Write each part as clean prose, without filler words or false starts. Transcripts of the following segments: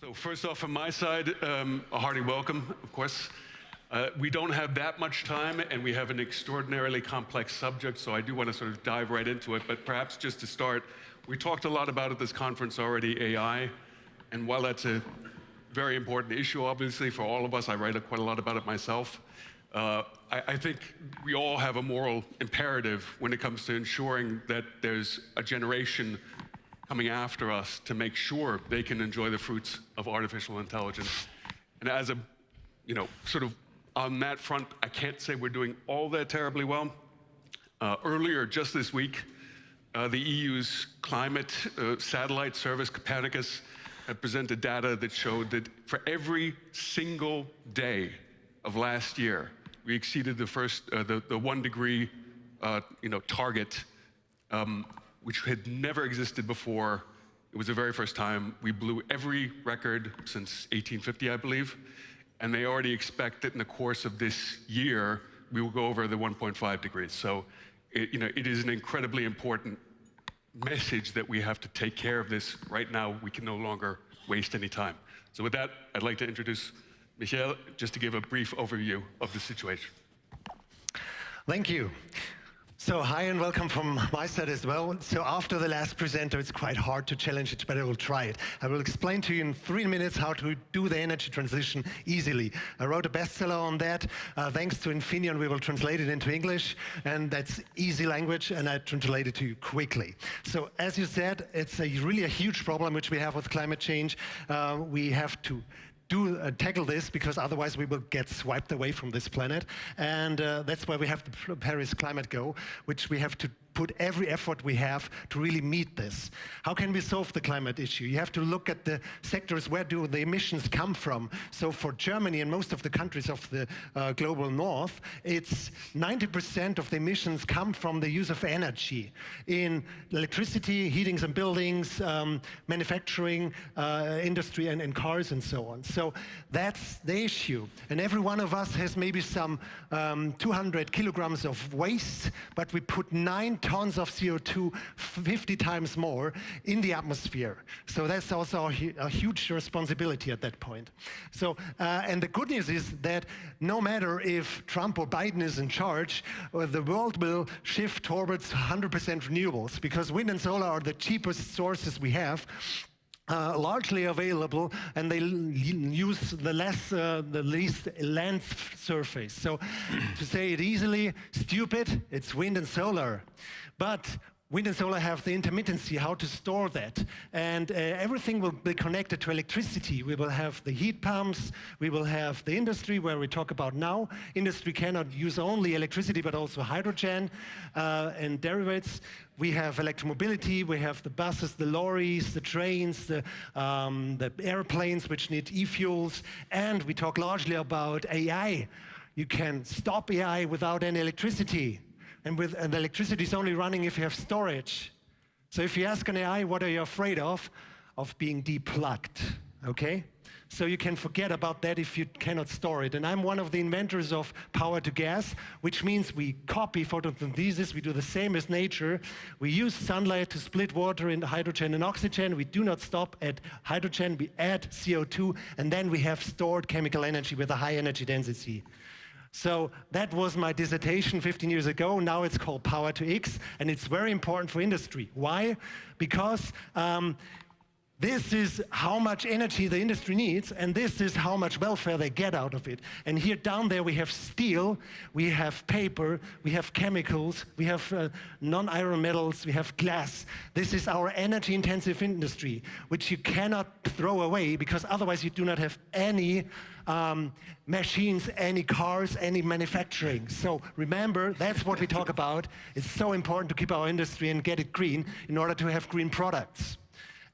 So first off, from my side, a hearty welcome, of course. We don't have that much time, and we have an extraordinarily complex subject, so I do want to sort of dive right into it. But perhaps just to start, we talked a lot about at this conference already, AI. And while that's a very important issue, obviously, for all of us, I write quite a lot about it myself. I think we all have a moral imperative when it comes to ensuring that there's a generation coming after us to make sure they can enjoy the fruits of artificial intelligence. And as a, sort of on that front, I can't say we're doing all that terribly well. Earlier, just this week, the EU's climate satellite service, Copernicus, presented data that showed that for every single day of last year, we exceeded the 1 degree target, which had never existed before. It was the very first time. We blew every record since 1850, I believe, and they already expect that in the course of this year, we will go over the 1.5 degrees. So, it is an incredibly important message that we have to take care of this right now. We can no longer waste any time. So with that, I'd like to introduce Michael, just to give a brief overview of the situation. Thank you. So hi and welcome from my side as well. So after the last presenter, it's quite hard to challenge it, but I will try it. I will explain to you in 3 minutes how to do the energy transition easily. I wrote a bestseller on that. Thanks to Infineon, we will translate it into English, and that's easy language, and I translate it to you quickly. So as you said, it's really a huge problem which we have with climate change. We have to tackle this, because otherwise we will get swiped away from this planet. And that's why we have the Paris Climate Go, which we have to put every effort we have to really meet this. How can we solve the climate issue? You have to look at the sectors, where do the emissions come from? So for Germany and most of the countries of the global north, it's 90% of the emissions come from the use of energy in electricity, heatings and buildings, manufacturing, industry and cars and so on. So that's the issue. And every one of us has maybe some 200 kilograms of waste, but we put 9 tons of CO2, 50 times more, in the atmosphere. So that's also a huge responsibility at that point. So, and the good news is that no matter if Trump or Biden is in charge, the world will shift towards 100% renewables, because wind and solar are the cheapest sources we have. Largely available, and they use the least land surface. So to say it easily, stupid, it's wind and solar. But wind and solar have the intermittency, how to store that. And everything will be connected to electricity. We will have the heat pumps, we will have the industry, where we talk about now. Industry cannot use only electricity, but also hydrogen and derivatives. We have electromobility, we have the buses, the lorries, the trains, the airplanes which need e-fuels, and we talk largely about AI. You can stop AI without any electricity. And the electricity is only running if you have storage. So if you ask an AI, what are you afraid of? Of being deplugged, okay? So you can forget about that if you cannot store it. And I'm one of the inventors of power to gas, which means we copy photosynthesis, we do the same as nature. We use sunlight to split water into hydrogen and oxygen. We do not stop at hydrogen, we add CO2, and then we have stored chemical energy with a high energy density. So that was my dissertation 15 years ago. Now it's called Power to X, and it's very important for industry. Why? Because this is how much energy the industry needs, and this is how much welfare they get out of it. And here down there we have steel, we have paper, we have chemicals, we have non-iron metals, we have glass. This is our energy-intensive industry, which you cannot throw away, because otherwise you do not have any machines, any cars, any manufacturing. So remember, that's what we talk about. It's so important to keep our industry and get it green in order to have green products.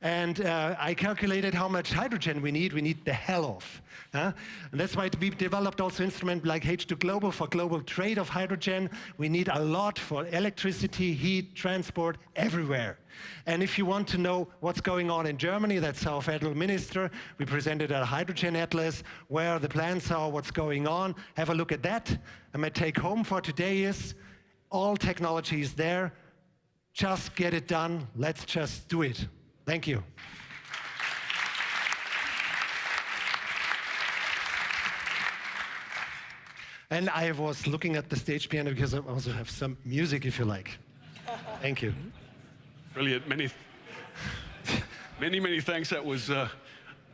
And I calculated how much hydrogen we need the hell of. And that's why we developed also instruments like H2 Global for global trade of hydrogen. We need a lot for electricity, heat, transport, everywhere. And if you want to know what's going on in Germany, that's our federal minister. We presented a hydrogen atlas where the plans are, what's going on. Have a look at that. And my take home for today is all technology is there. Just get it done. Let's just do it. Thank you. And I was looking at the stage piano because I also have some music if you like. Thank you. Brilliant. Many thanks. That was a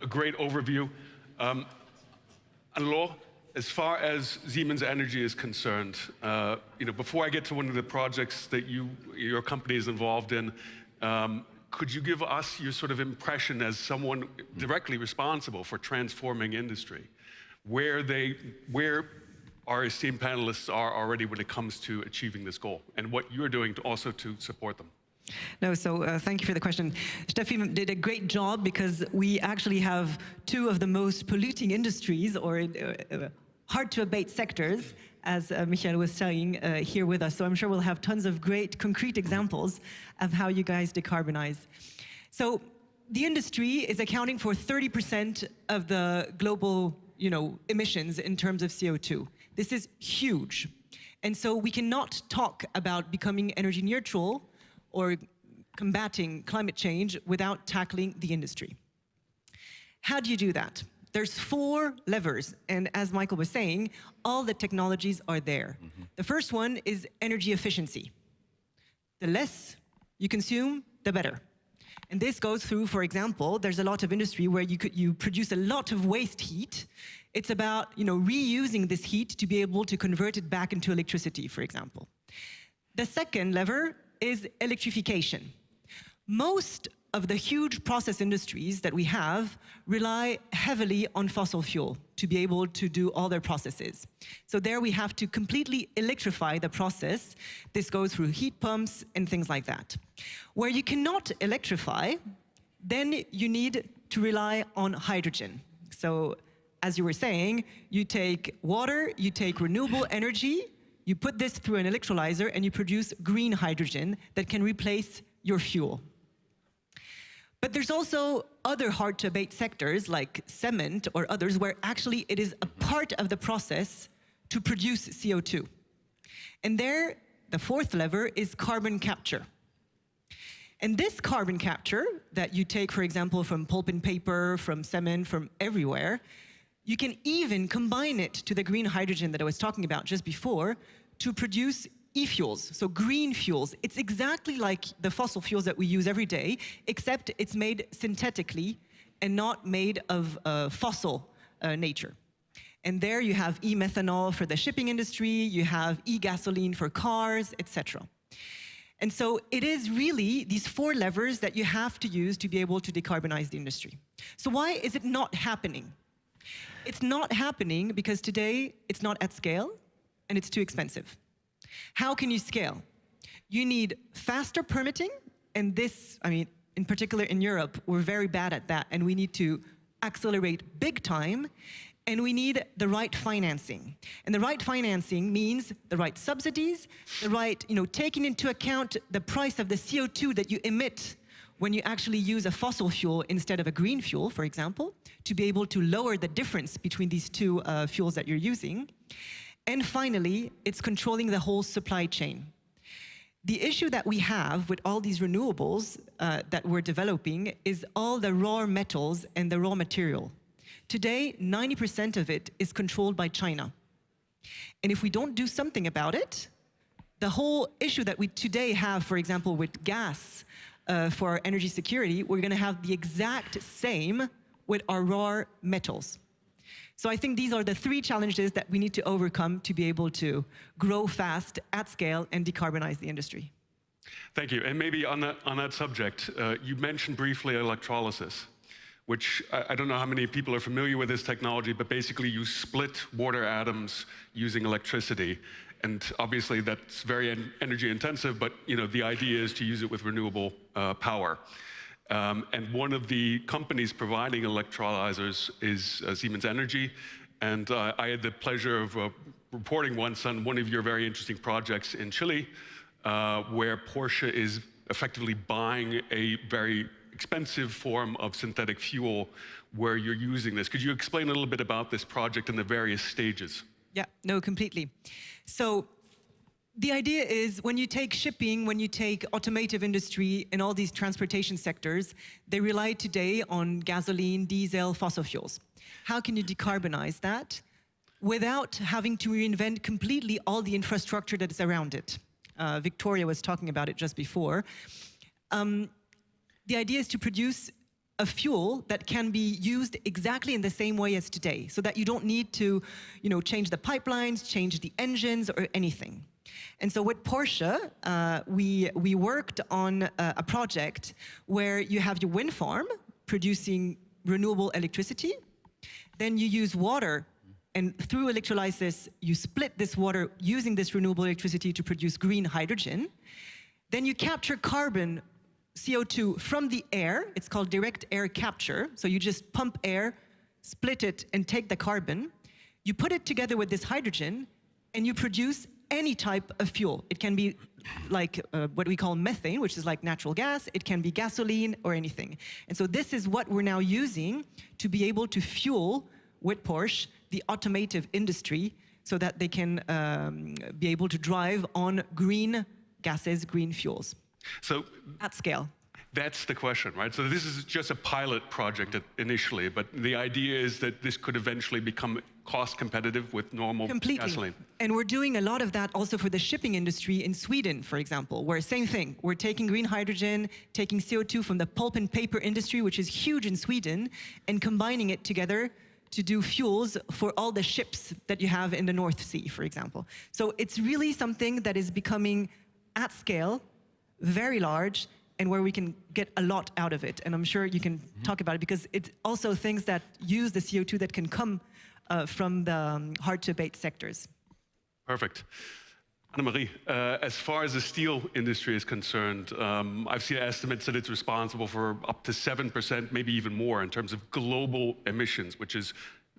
great overview. Anne-Laure, as far as Siemens Energy is concerned, before I get to one of the projects that your company is involved in, could you give us your sort of impression as someone directly responsible for transforming industry, where our esteemed panelists are already when it comes to achieving this goal, and what you're doing to support them? No, so thank you for the question. Steffi did a great job because we actually have two of the most polluting industries or hard to abate sectors, as Michael was saying, here with us. So I'm sure we'll have tons of great concrete examples of how you guys decarbonize. So the industry is accounting for 30% of the global emissions in terms of CO2. This is huge. And so we cannot talk about becoming energy neutral or combating climate change without tackling the industry. How do you do that? There's 4 levers, and as Michael was saying, all the technologies are there. Mm-hmm. The first one is energy efficiency. The less you consume, the better. And this goes through, for example, there's a lot of industry where you produce a lot of waste heat. It's about reusing this heat to be able to convert it back into electricity, for example. The second lever is electrification. Most of the huge process industries that we have rely heavily on fossil fuel to be able to do all their processes. So there we have to completely electrify the process. This goes through heat pumps and things like that. Where you cannot electrify, then you need to rely on hydrogen. So as you were saying, you take water, you take renewable energy, you put this through an electrolyzer and you produce green hydrogen that can replace your fuel. But there's also other hard-to-abate sectors like cement or others where actually it is a part of the process to produce CO2. And there, the fourth lever is carbon capture. And this carbon capture that you take, for example, from pulp and paper, from cement, from everywhere, you can even combine it to the green hydrogen that I was talking about just before to produce e-fuels, so green fuels. It's exactly like the fossil fuels that we use every day, except it's made synthetically and not made of fossil nature. And there you have e-methanol for the shipping industry, you have e-gasoline for cars, etc. And so it is really these 4 levers that you have to use to be able to decarbonize the industry. So why is it not happening? It's not happening because today it's not at scale and it's too expensive. How can you scale? You need faster permitting, and this, in particular in Europe, we're very bad at that, and we need to accelerate big time, and we need the right financing. And the right financing means the right subsidies, the right, taking into account the price of the CO2 that you emit when you actually use a fossil fuel instead of a green fuel, for example, to be able to lower the difference between these 2 fuels that you're using. And finally, it's controlling the whole supply chain. The issue that we have with all these renewables that we're developing is all the raw metals and the raw material. Today, 90% of it is controlled by China. And if we don't do something about it, the whole issue that we today have, for example, with gas for our energy security, we're going to have the exact same with our raw metals. So I think these are the 3 challenges that we need to overcome to be able to grow fast, at scale, and decarbonize the industry. Thank you. And maybe on that subject, you mentioned briefly electrolysis, which I don't know how many people are familiar with this technology, but basically you split water atoms using electricity. And obviously that's very energy intensive, but the idea is to use it with renewable power. And one of the companies providing electrolyzers is Siemens Energy. And I had the pleasure of reporting once on one of your very interesting projects in Chile, where Porsche is effectively buying a very expensive form of synthetic fuel where you're using this. Could you explain a little bit about this project and the various stages? Yeah, no, completely. So the idea is when you take shipping, when you take automotive industry and all these transportation sectors, they rely today on gasoline, diesel, fossil fuels. How can you decarbonize that? without having to reinvent completely all the infrastructure that is around it. Victoria was talking about it just before. The idea is to produce a fuel that can be used exactly in the same way as today, so that you don't need to, change the pipelines, change the engines, or anything. And so with Porsche, we worked on a project where you have your wind farm producing renewable electricity, then you use water, and through electrolysis, you split this water using this renewable electricity to produce green hydrogen. Then you capture carbon, CO2 from the air. It's called direct air capture. So you just pump air, split it, and take the carbon. You put it together with this hydrogen, and you produce any type of fuel. It can be like what we call methane, which is like natural gas. It can be gasoline or anything. And so this is what we're now using to be able to fuel, with Porsche, the automotive industry, so that they can be able to drive on green gases, green fuels. So at scale. That's the question, right? So this is just a pilot project initially, but the idea is that this could eventually become cost competitive with normal gasoline. And we're doing a lot of that also for the shipping industry in Sweden, for example, where same thing. We're taking green hydrogen, taking CO2 from the pulp and paper industry, which is huge in Sweden, and combining it together to do fuels for all the ships that you have in the North Sea, for example. So it's really something that is becoming at scale, very large, and where we can get a lot out of it. And I'm sure you can talk about it, because it's also things that use the CO2 that can come from the hard-to-abate sectors. Perfect. Annemarie, as far as the steel industry is concerned, I've seen estimates that it's responsible for up to 7%, maybe even more, in terms of global emissions, which is,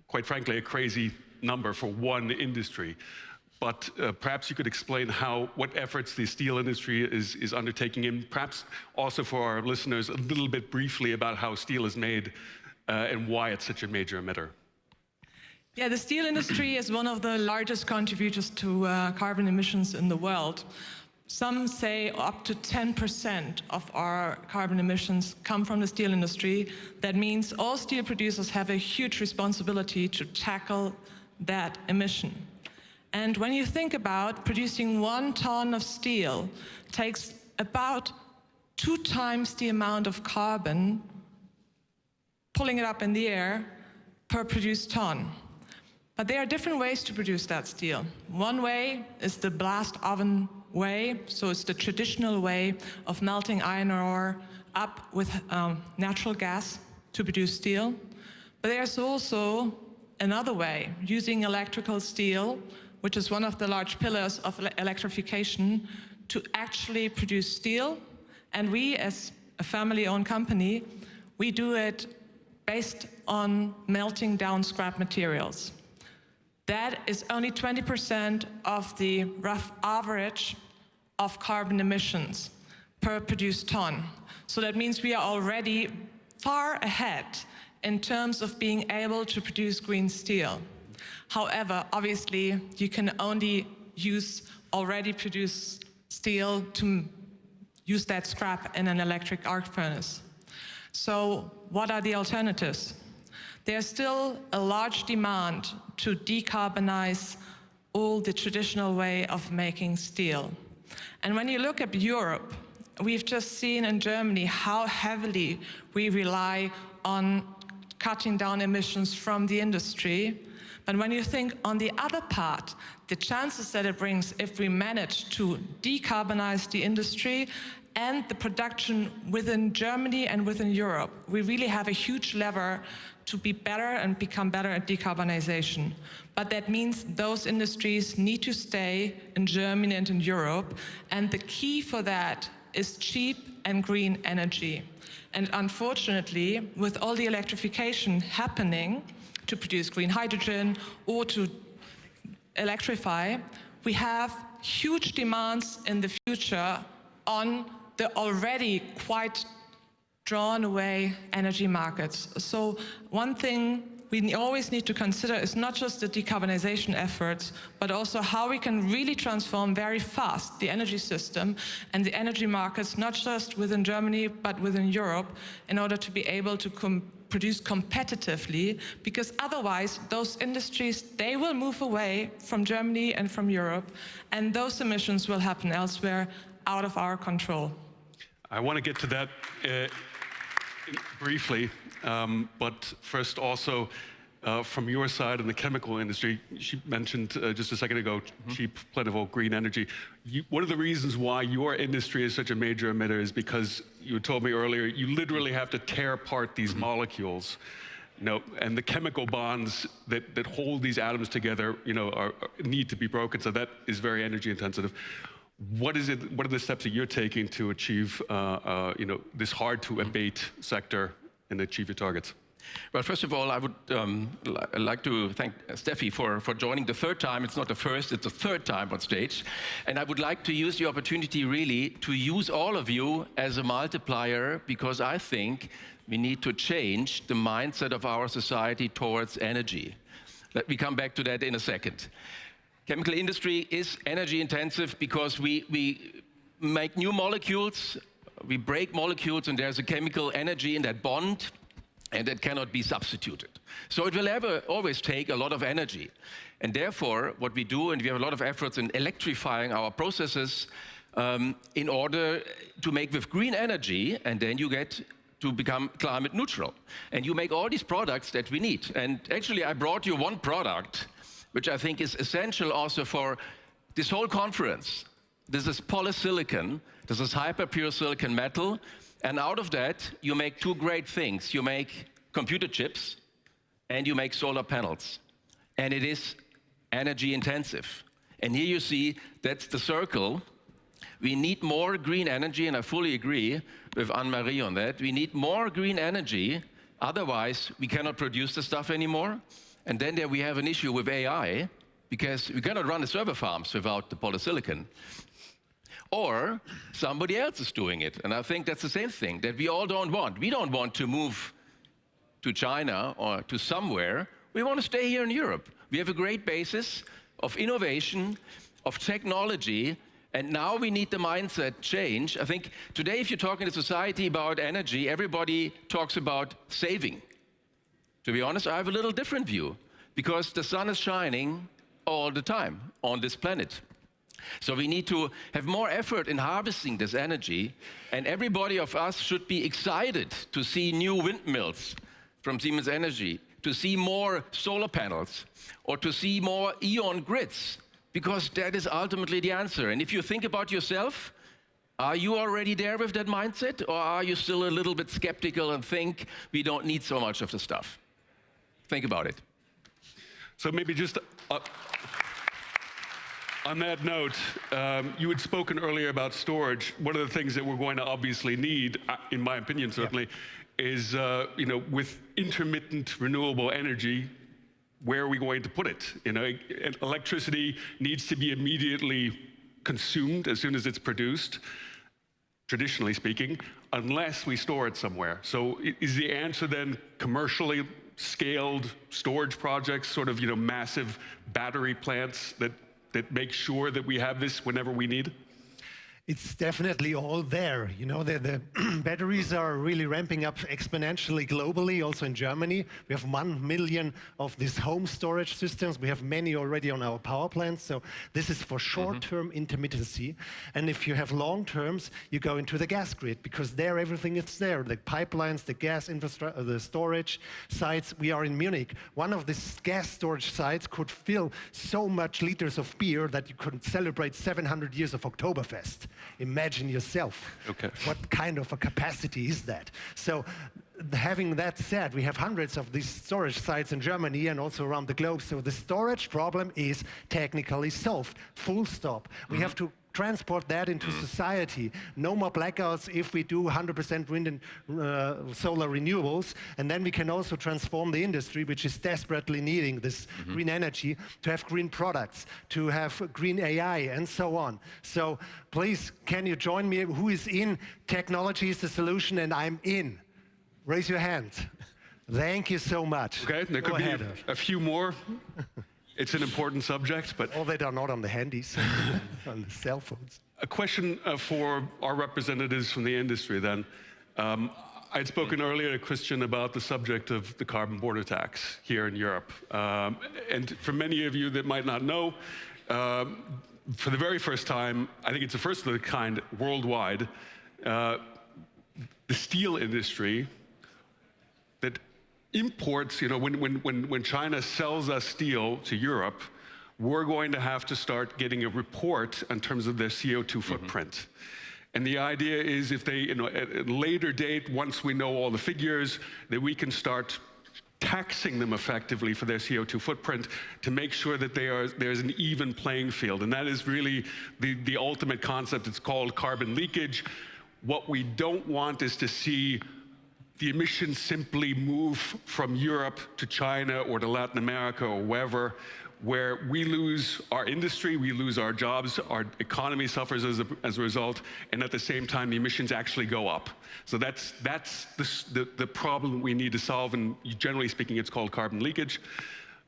quite frankly, a crazy number for one industry. But perhaps you could explain what efforts the steel industry is undertaking, and perhaps also for our listeners a little bit briefly about how steel is made and why it's such a major emitter. Yeah, the steel industry is one of the largest contributors to carbon emissions in the world. Some say up to 10% of our carbon emissions come from the steel industry. That means all steel producers have a huge responsibility to tackle that emission. And when you think about producing 1 ton of steel takes about 2 times the amount of carbon, pulling it up in the air, per produced ton. But there are different ways to produce that steel. One way is the blast oven way, so it's the traditional way of melting iron ore up with natural gas to produce steel. But there's also another way, using electrical steel, which is one of the large pillars of electrification, to actually produce steel. And we, as a family-owned company, we do it based on melting down scrap materials. That is only 20% of the rough average of carbon emissions per produced ton. So that means we are already far ahead in terms of being able to produce green steel. However, obviously, you can only use already produced steel to use that scrap in an electric arc furnace. So what are the alternatives? There's still a large demand to decarbonize all the traditional way of making steel. And when you look at Europe, we've just seen in Germany how heavily we rely on cutting down emissions from the industry. But when you think on the other part, the chances that it brings if we manage to decarbonize the industry and the production within Germany and within Europe, we really have a huge lever to be better and become better at decarbonization. But that means those industries need to stay in Germany and in Europe. And the key for that is cheap and green energy. And unfortunately, with all the electrification happening to produce green hydrogen or to electrify, we have huge demands in the future on the already quite drawn away energy markets. So one thing we always need to consider is not just the decarbonization efforts, but also how we can really transform very fast the energy system and the energy markets, not just within Germany, but within Europe, in order to be able to produce competitively, because otherwise those industries, they will move away from Germany and from Europe, and those emissions will happen elsewhere out of our control. I want to get to that briefly, but first also from your side in the chemical industry, she mentioned just a second ago, cheap, plentiful green energy. One of the reasons why your industry is such a major emitter is because you told me earlier, you literally have to tear apart these molecules, and the chemical bonds that hold these atoms together, need to be broken. So that is very energy intensive. What are the steps that you're taking to achieve, this hard to abate sector and achieve your targets? Well, first of all, I would like to thank Steffi for joining the third time. It's not the first, it's the third time on stage. And I would like to use the opportunity really to use all of you as a multiplier, because I think we need to change the mindset of our society towards energy. Let me come back to that in a second. Chemical industry is energy intensive because we make new molecules, we break molecules, and there's a chemical energy in that bond, and that cannot be substituted. So it will always take a lot of energy. And therefore, what we do, and we have a lot of efforts in electrifying our processes in order to make with green energy, and then you get to become climate neutral. And you make all these products that we need. And actually, I brought you one product which I think is essential also for this whole conference. This is polysilicon. This is hyper-pure silicon metal. And out of that, you make two great things. You make computer chips, and you make solar panels. And it is energy intensive. And here you see, that's the circle. We need more green energy, and I fully agree with Anne-Marie on that. We need more green energy, otherwise we cannot produce the stuff anymore. And then there we have an issue with AI, because we cannot run the server farms without the polysilicon. Or somebody else is doing it. And I think that's the same thing that we all don't want. We don't want to move to China or to somewhere. We want to stay here in Europe. We have a great basis of innovation, of technology, and now we need the mindset change. I think today, if you're talking to society about energy, everybody talks about saving. To be honest, I have a little different view, because the sun is shining all the time on this planet. So we need to have more effort in harvesting this energy, and everybody of us should be excited to see new windmills from Siemens Energy, to see more solar panels, or to see more Eon grids, because that is ultimately the answer. And if you think about yourself, are you already there with that mindset, or are you still a little bit skeptical and think we don't need so much of the stuff? Think about it. So maybe just on that note, you had spoken earlier about storage. One of the things that we're going to obviously need, in my opinion certainly, is with intermittent renewable energy, where are we going to put it? Electricity needs to be immediately consumed as soon as it's produced, traditionally speaking, unless we store it somewhere. So is the answer then commercially scaled storage projects, sort of massive battery plants that make sure that we have this whenever we need? It's definitely all there. The batteries are really ramping up exponentially globally, also in Germany. We have 1 million of these home storage systems. We have many already on our power plants. So this is for short-term intermittency. And if you have long terms, you go into the gas grid, because there everything is there. The pipelines, the gas infrastructure, the storage sites. We are in Munich. One of these gas storage sites could fill so much liters of beer that you could celebrate 700 years of Oktoberfest. Imagine yourself. Okay. What kind of a capacity is that? So having that said, we have hundreds of these storage sites in Germany and also around the globe. So the storage problem is technically solved, full stop. We have to transport that into society. No more blackouts if we do 100% wind and solar renewables. And then we can also transform the industry, which is desperately needing this green energy, to have green products, to have green AI, and so on. So please, can you join me? Who is in? Technology is the solution, and I'm in. Raise your hand. Thank you so much. Okay, there could be a few more. It's an important subject, but... All that are not on the handies, on the cell phones. A question for our representatives from the industry then. I'd spoken earlier to Christian about the subject of the carbon border tax here in Europe. And for many of you that might not know, for the very first time, I think it's the first of the kind worldwide, the steel industry that imports, when China sells us steel to Europe, we're going to have to start getting a report in terms of their CO2 footprint. And the idea is if they, at a later date, once we know all the figures, that we can start taxing them effectively for their CO2 footprint to make sure that there's an even playing field. And that is really the ultimate concept. It's called carbon leakage. What we don't want is to see the emissions simply move from Europe to China or to Latin America or wherever, where we lose our industry, we lose our jobs, our economy suffers as a result, and at the same time, the emissions actually go up. So that's the problem we need to solve, and generally speaking, it's called carbon leakage.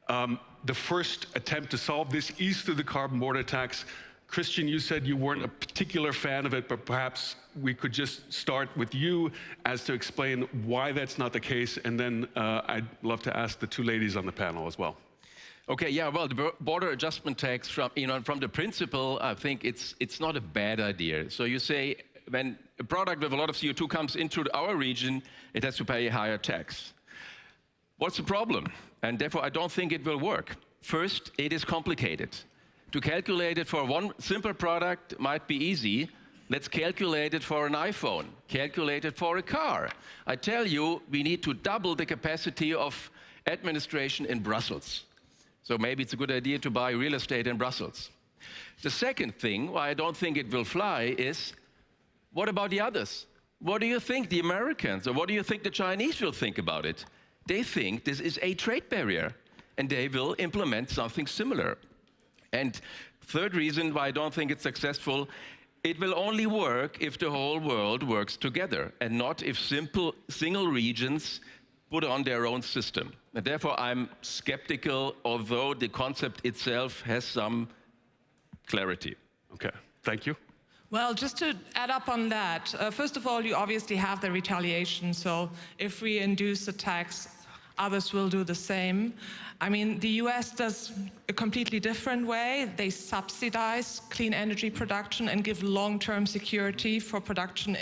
The first attempt to solve this is through the carbon border tax. Christian, you said you weren't a particular fan of it, but perhaps we could just start with you as to explain why that's not the case, and then I'd love to ask the two ladies on the panel as well. Okay, yeah, well, the border adjustment tax, from the principle, I think it's not a bad idea. So you say when a product with a lot of CO2 comes into our region, it has to pay a higher tax. What's the problem? And therefore, I don't think it will work. First, it is complicated. To calculate it for one simple product might be easy. Let's calculate it for an iPhone, calculate it for a car. I tell you, we need to double the capacity of administration in Brussels. So maybe it's a good idea to buy real estate in Brussels. The second thing why I don't think it will fly is, what about the others? What do you think the Americans, or what do you think the Chinese will think about it? They think this is a trade barrier, and they will implement something similar. And third reason why I don't think it's successful, it will only work if the whole world works together, and not if single regions put on their own system. And therefore, I'm skeptical, although the concept itself has some clarity. Okay, thank you. Well, just to add up on that, first of all, you obviously have the retaliation. So if we induce a tax, others will do the same. I mean, the US does a completely different way. They subsidize clean energy production and give long-term security for production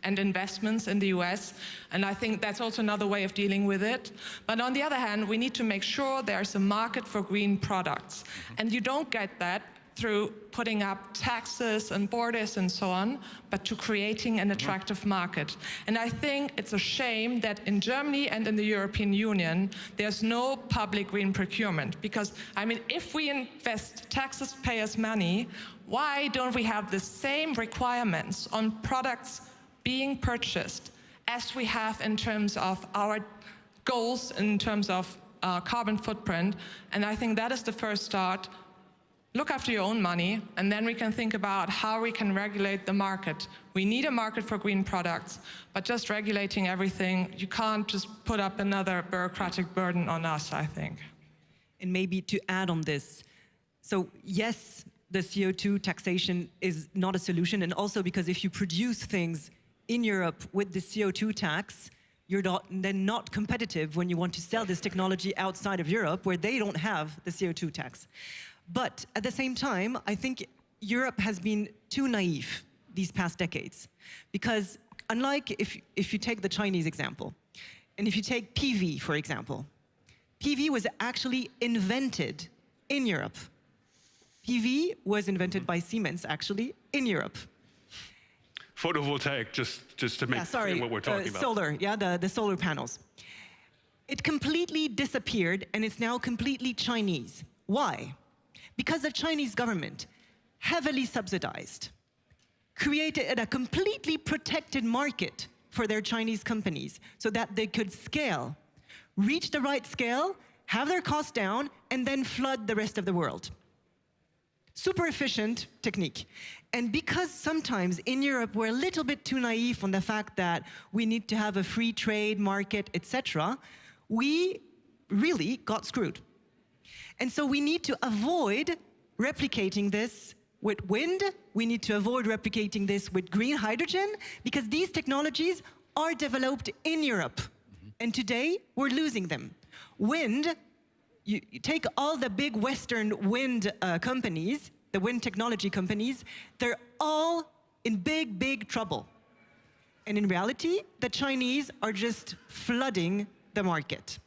and investments in the US. And I think that's also another way of dealing with it. But on the other hand, we need to make sure there's a market for green products. And you don't get that through putting up taxes and borders and so on, but to creating an attractive market. And I think it's a shame that in Germany and in the European Union, there's no public green procurement. Because, I mean, if we invest, taxes pay us money, why don't we have the same requirements on products being purchased as we have in terms of our goals, in terms of carbon footprint? And I think that is the first start. Look after your own money, and then we can think about how we can regulate the market. We need a market for green products, but just regulating everything, you can't just put up another bureaucratic burden on us, I think. And maybe to add on this, so yes, the CO2 taxation is not a solution, and also because if you produce things in Europe with the CO2 tax, you're then not competitive when you want to sell this technology outside of Europe, where they don't have the CO2 tax. But at the same time, I think Europe has been too naive these past decades. Because unlike if you take the Chinese example, and if you take PV, for example, PV was actually invented in Europe. PV was invented by Siemens, actually, in Europe. Photovoltaic, just to make clear what we're talking about. Solar, the solar panels. It completely disappeared, and it's now completely Chinese. Why? Because the Chinese government, heavily subsidized, created a completely protected market for their Chinese companies so that they could scale, reach the right scale, have their costs down, and then flood the rest of the world. Super efficient technique. And because sometimes in Europe we're a little bit too naive on the fact that we need to have a free trade market, etc., we really got screwed. And so we need to avoid replicating this with wind, we need to avoid replicating this with green hydrogen, because these technologies are developed in Europe. And today, we're losing them. Wind, you take all the big Western wind companies, the wind technology companies, they're all in big, big trouble. And in reality, the Chinese are just flooding the market.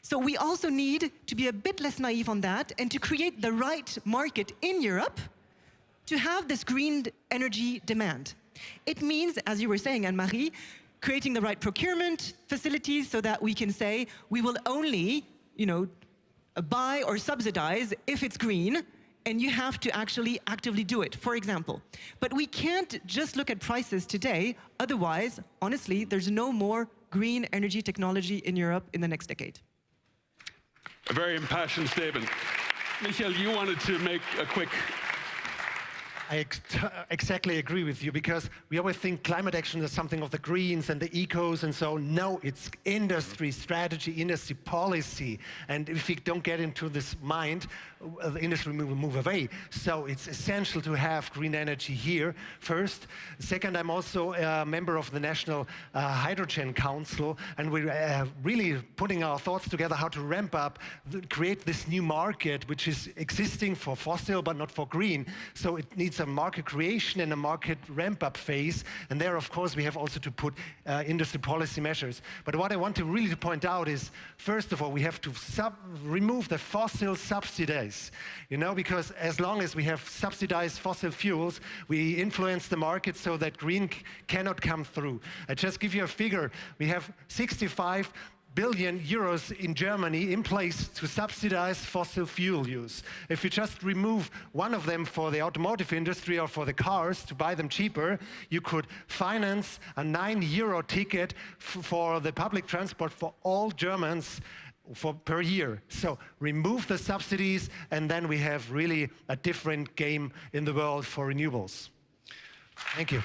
So we also need to be a bit less naive on that and to create the right market in Europe to have this green energy demand. It means, as you were saying, Anne-Marie, creating the right procurement facilities so that we can say we will only, buy or subsidize if it's green, and you have to actually actively do it, for example. But we can't just look at prices today, otherwise, honestly, there's no more green energy technology in Europe in the next decade. A very impassioned statement. Michael, you wanted to make a quick... I exactly agree with you, because we always think climate action is something of the greens and the ecos and so. No, it's industry strategy, industry policy. And if we don't get into this mind, the industry will move away. So it's essential to have green energy here first. Second, I'm also a member of the National Hydrogen Council, and we're really putting our thoughts together how to ramp up, create this new market, which is existing for fossil but not for green. So it needs a market creation and a market ramp-up phase, and there, of course, we have also to put industry policy measures. But what I want to really point out is, first of all, we have to remove the fossil subsidies, because as long as we have subsidized fossil fuels, we influence the market so that green cannot come through. I just give you a figure. We have 65 billion euros in Germany in place to subsidize fossil fuel use. If you just remove one of them for the automotive industry or for the cars to buy them cheaper, you could finance a €9 ticket for the public transport for all Germans per year. So remove the subsidies, and then we have really a different game in the world for renewables. Thank you.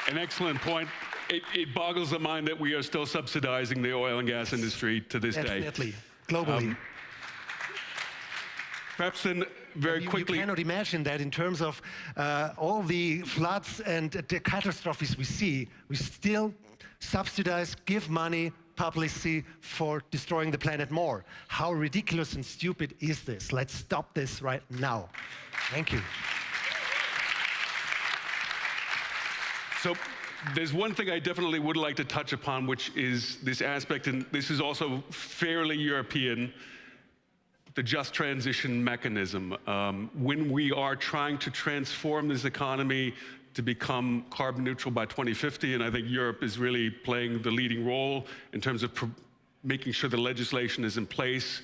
An excellent point. It boggles the mind that we are still subsidizing the oil and gas industry to this day. Definitely, globally. Perhaps then, very quickly... You cannot imagine that in terms of all the floods and the catastrophes we see, we still subsidize, give money, publicity for destroying the planet more. How ridiculous and stupid is this? Let's stop this right now. Thank you. So, there's one thing I definitely would like to touch upon, which is this aspect, and this is also fairly European, the just transition mechanism. When we are trying to transform this economy to become carbon neutral by 2050, and I think Europe is really playing the leading role in terms of making sure the legislation is in place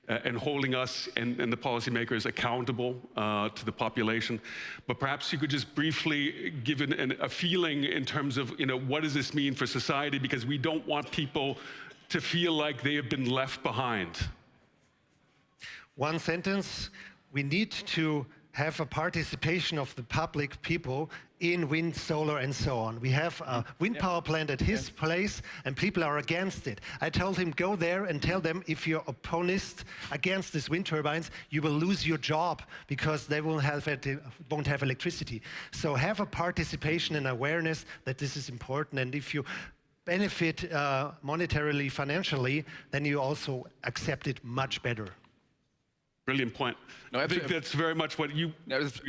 and holding us and the policymakers accountable to the population. But perhaps you could just briefly give a feeling in terms of, what does this mean for society? Because we don't want people to feel like they have been left behind. One sentence: we need to have a participation of the public people in wind, solar, and so on. We have a wind power plant at his place, and people are against it. I told him, go there and tell them, if you're opponist against these wind turbines, you will lose your job because they won't have electricity. So have a participation and awareness that this is important, and if you benefit monetarily, financially, then you also accept it much better. Brilliant point. No, I think that's very much what you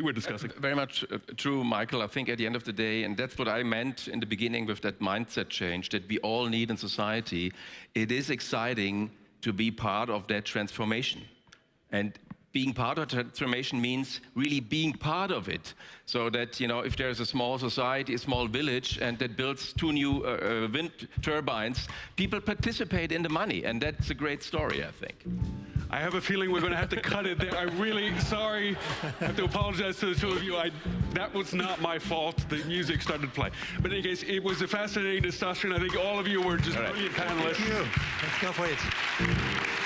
were discussing. Very much true, Michael. I think at the end of the day, and that's what I meant in the beginning with that mindset change that we all need in society, it is exciting to be part of that transformation. And being part of transformation means really being part of it. So that, if there's a small society, a small village, and that builds 2 new wind turbines, people participate in the money, and that's a great story, I think. I have a feeling we're going to have to cut it there. I'm really sorry. I have to apologize to the two of you. That was not my fault. The music started to play. But in any case, it was a fascinating discussion. I think all of you were just brilliant panelists. Thank you. Let's go for it.